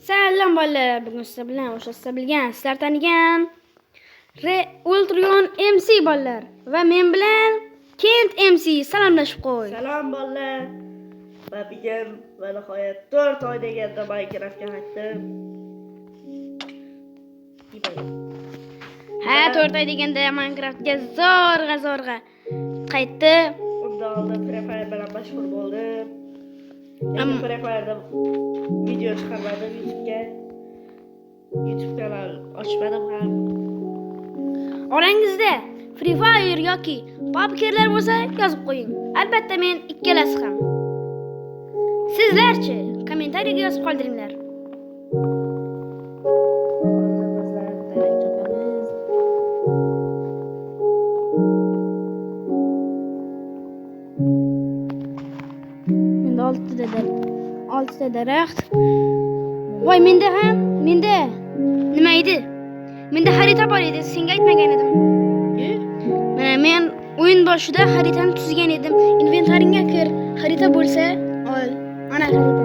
Salom bolalar, bugun sizlar bilan o'sha bilgan, sizlar tanigan Ultron MC bolalar va men bilan Kent MC salomlashib qo'y. Salom bolalar. Va bugun va nihoyat 4 oy deganda Minecraftga qaytdim. Ha, 4 oy deganda Minecraftga zo'rg'a qaytdi. Undan oldin Free Fire bilan mashg'ul bo'ldim. Endi Free Fire'da video chiqarmadim YouTube'ga. YouTube kanal ochmadim ham. Orangizda Free Fire yoki PUBG'lar bo'lsa yozib qo'ying. Albatta men ikkalasi ham. Sizlarchi kommentariyaga yozib qoldiringlar. Menda 6 ta daraxt. Voy, menda nima edi? Menda xarita bor edi, senga aytmagan edim. Mana men o'yin boshida xaritani tuzgan edim. Inventaringga kir, xarita bo'lsa, ol. Ana xarita.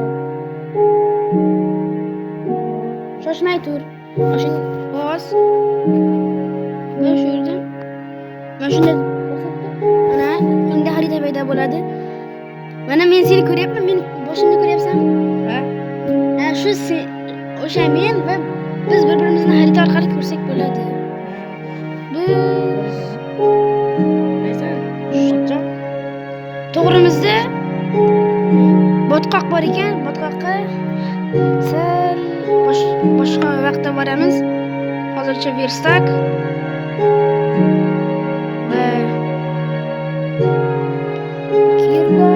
Shoshmay tur. Mashina bos. Men shu yerda. Mashina ana, endi xarita paydo bo'ladi. Mana men seni ko'ryapman, men boshimni ko'ryapsanmi? Ha? Ha, shu o'sha men va biz bir-birimizni xarita orqali ko'rsak bo'ladi. Biz Neyse, shotcha. to'g'rimizda botqoq bor ekan, botqoqqa sal boshqa vaqtda boramiz. Hozircha verstak va kirba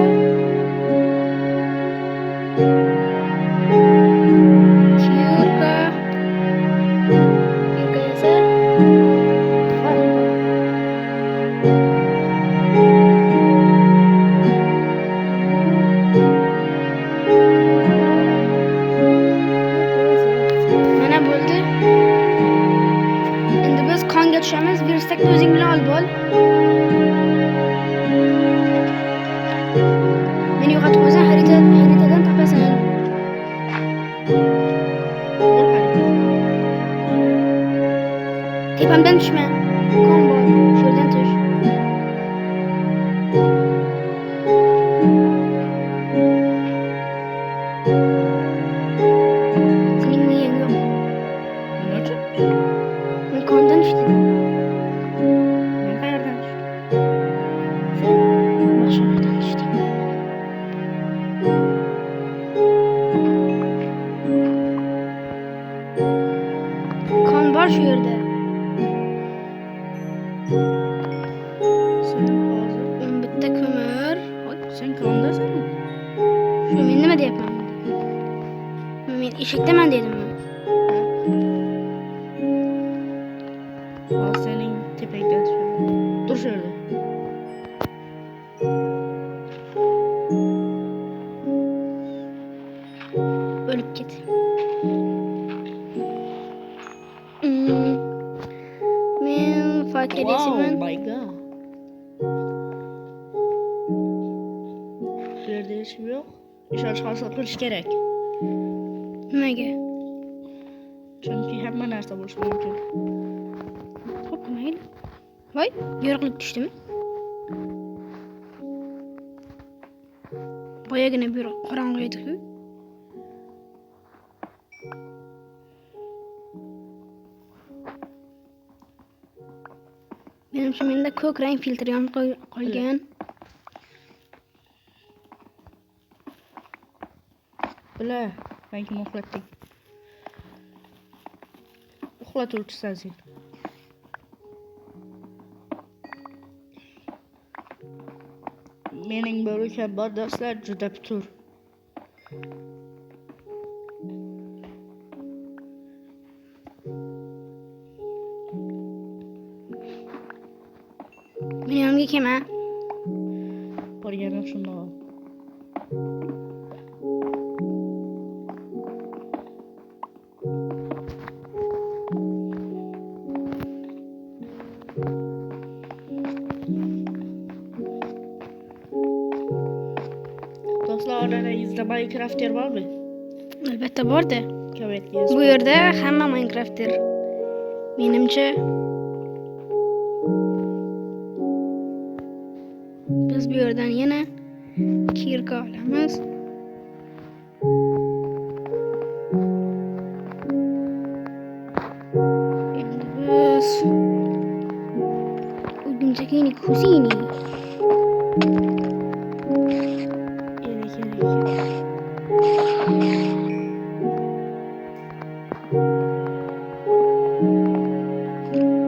esa mana bo'ldi. Endi biz qonga tushamiz. Verstakni o'zing bilan olib ol. Meni yo'qotib qo'ysang, xaritadan topasan. Tepamdan tushma. Qon bor. Shu yerdan tush. Sening miyang yo'q. Nima uchun? Men qondan tushdim. Men qayerdan tushdim? Sen boshqa yerdan tushding. Qon bor shu yerda. Sen hozir 11 ta ko'mir. sen kondasanmi? Shu men nima deyapman? Men eshikdaman dedim. Hozir sening tepangdan tushadi. Tur shu yerda. O'lib ket. Men fakir Wow, esimman. my god. Shu yerda hech kim yo'q. Ishonch hosil qilish kerak. Nimaga? Chunki hamma narsa bo'lishi mumkin. Xo'p, mayli. Voy, yorug'lik tushdimi? Boyagina bu qorong'i edi-ku. Menimcha menda ko'k rang filtr yonib qolgan. Bila, men kim uxlatding? Uxlatuvchisan sen. Mening bo'lgan bor do'stlar juda putur. Meni yonimga kelma. Borganim shundoq. Do'stlar, orada Minecraft'er bormi? Albatta bor-da. Kim etgan. Bu yerda hamma Minecraft'dir. Menimcha biz bu yerdan yana kirka olamiz. Endi biz o'rgimchakning kuzini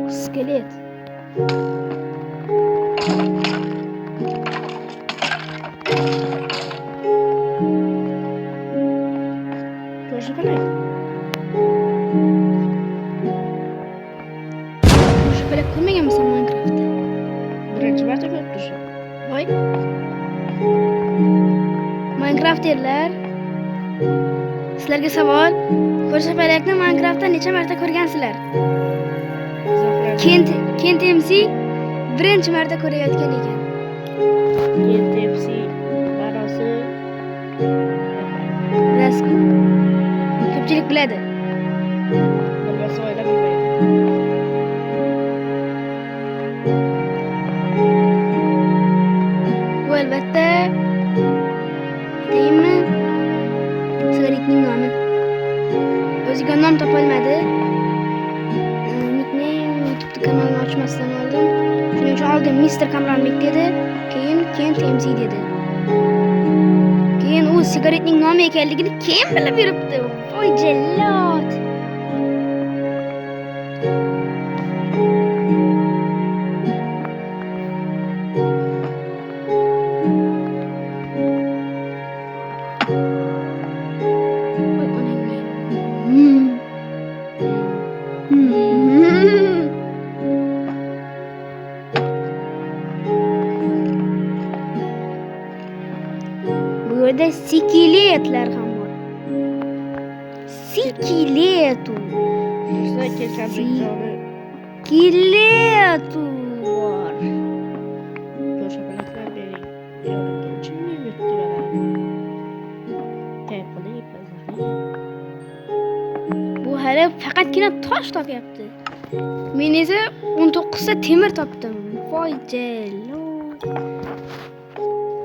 skelet. Ko'rsa qalay? Shipalak ko'rmaganmisan Minecraft'da? Birinchi marta ko'rib turishim. Voy. Minecraft'erlar. Sizlarga savol. Ko'rshapalakni Minecraft'da necha marta ko'rgansizlar? Kent MC birinchi marta ko'rayotgan ekan. Tepsi ma'nosi Bilasizmi? Ko'pchilik biladi. bilmasa oila bilmaydi. Bu albatta deymi? Sigaretning nomi. O'ziga nom topolmadi. Nickname YouTube kanalini ochmasdan oldin. Shuning uchun oldin Mr. Kamranbek dedi, keyin Kent MC dedi. Keyin u sigaretning nomi ekanligini kim bilib yuribdi? Voy jallod. Voy onangni. Bu yerda skeletlar ham bor. Skeletu. Bizda kelkanlik joni Skeletu bor. ko'rshapalaklar bering. Yonimda uchun yutdilar. Tayqili ipazli. Bu hali faqatgina tosh topyapti. Men esa 19 ta temir topdim. Voy jallod.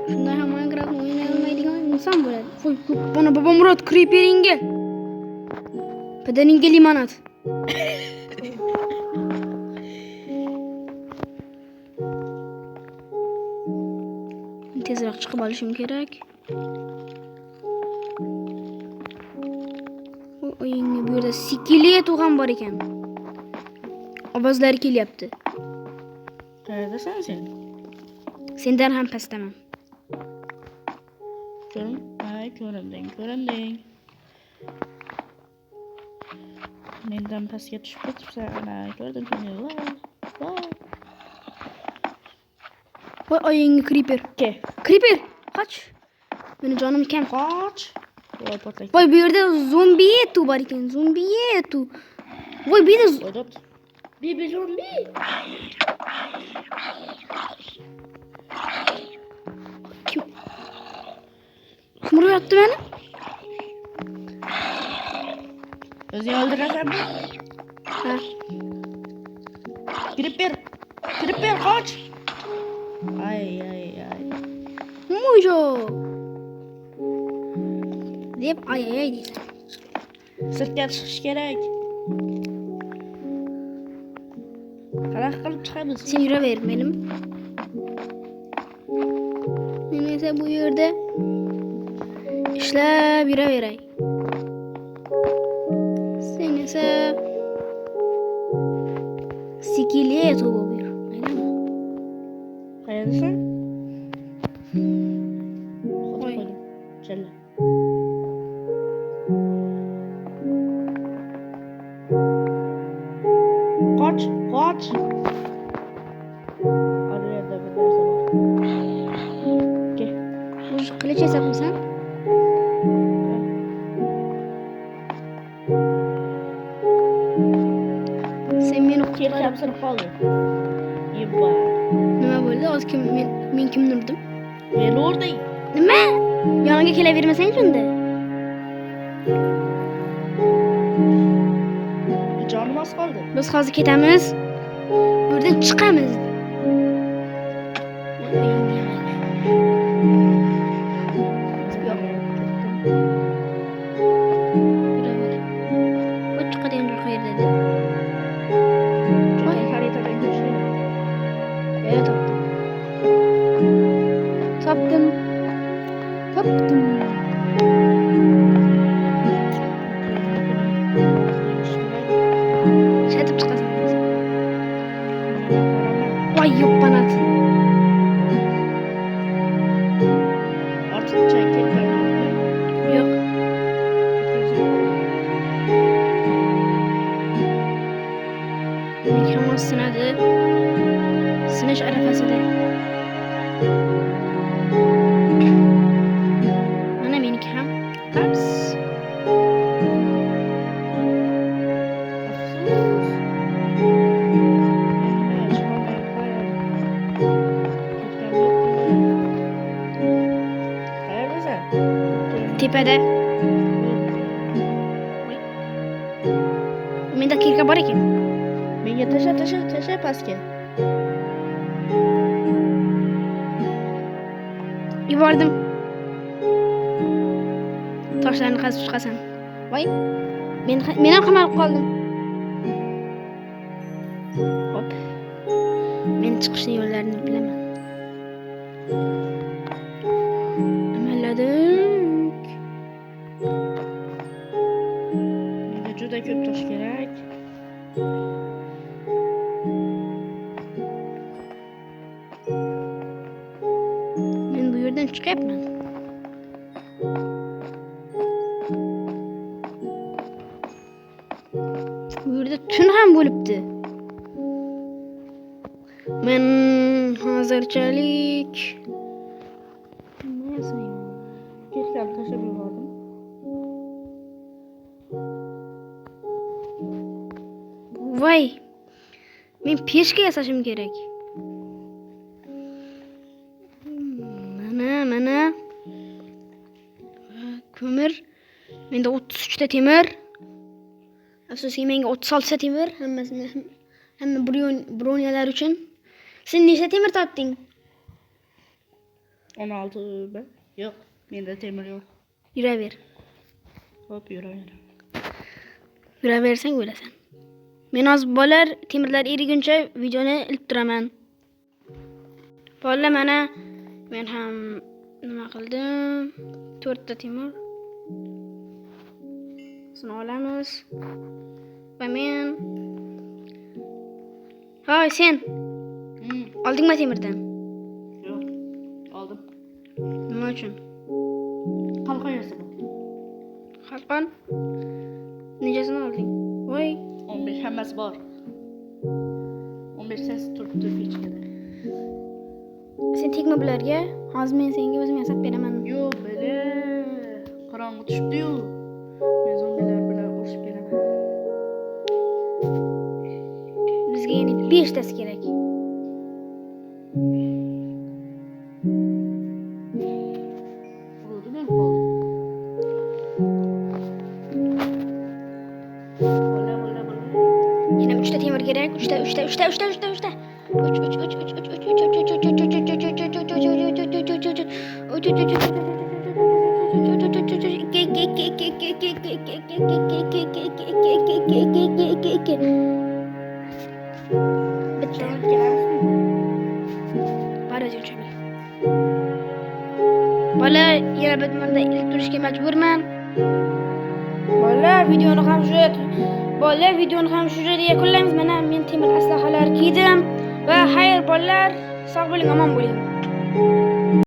Shunday ham Minecraft o'ynay olmaydigan inson bo'ladi. Voy, bana Bobomurod creeperingga. Padaringga limonad. Tezroq chiqib olishim kerak. O'yinga bu yerda skelet ham bor ekan. Ovozlari kelyapti. Qayerdasan sen? Sendan ham pastdaman. Ko'rinding. Mendan pastga tushib ketibsan. Ana, ko'rdim seni. Voy. Voy oyingga creeper. Ke, Creeper, qoch. Meni jonim kam. qoch. Voy, potlak. Voy bu yerda zombi etu bor ekan. Zombi etu. Voy bu yerda Oydot. Bibi zombi. kim urayapti meni? O'zing o'ldirasanmi? Ha. Creeper, qoch. Ay. Mujo. Deb ay deydi. Sirtga chiqish kerak. Qanaqa qilib chiqamiz? Sen yuraver menim. Men esa bu yerda ishlab yuraveray. Sen esa skelet bo'lib yur. Maylimi? Qayerdasan? Qo'y. Challa. Qoch. Ana yerda bir narsa bor. Ke. O'zi qilich yasabmisan? Sen meni Kel qutqarib kapsirib qoldi. Yebba. nima bo'ldi? Hozir kim men kimni urdim? Men o'rding. Nima? Yonimga kelavermasang shunda. az qoldi. Biz hozir ketamiz. Bu yerdan chiqamiz. Bu chiqadigan joy qayerda edi? Joy xaritadan ko'rishgan. Topdim. Topdim. Topdim. Shetib chiqasan. Voy yo'q banat. Ortiqcha ketgan. Yo'q. Mehmon sinadi. Sinish arafasida. Mana meniki ham. Taps. Tepada. Menda kirka bor ekan. Menga tasha pastga. Yubordim. Toshlarni qazib chiqasan. Voy. Men ham qamalib qoldim. Hop. Men chiqishni yo'llarini bilaman. Amalladik. Menga juda ko'p tosh kerak. Men bu yerdan chiqyapman. Bu yerda tun ham bo'libdi. Men hozirchalik nima yasayman? Ketgan tashlab yubordim. Voy. Men peshka yasashim kerak. Mana. Ko'mir. Menda 33 ta temir. Asosiy menga 36 ta temir, hamma bronyalar uchun. Sen nechta temir topding? 16 mi? Yo'q, menda temir yo'q. Yuraver. Hop, yuraver. Yuraversang o'lasan. Men hozir bolalar temirlar eriguncha videoni ilib turaman. Bolalar mana men ham nima qildim? 4 ta temir. Shuni olamiz. Va men Hoy sen. Oldingmi temirdan? Yo'q, oldim. Nima uchun? Qalqon yasadim. Qalqon. Nechasini olding? Voy, 15 hammasi bor. 15 tasi turibdi pechkada. sen tegma bularga. Hozir men senga o'zim yasab beraman. Yo'q, bele. Qorong'i tushibdi-yu. Men zombilar bilan urushib kelaman. Bizga yana 5 tasi kerak. Bo'ldi men qoldim. Yana 3 ta temir kerak. 3 ta. Bola, yana bir marta ilib turishga majburman. Bola, videoni ham shu yerda yakunlaymiz. Mana men temir aslahalar kiydim va xayr bolalar, sog' bo'ling, omon bo'ling.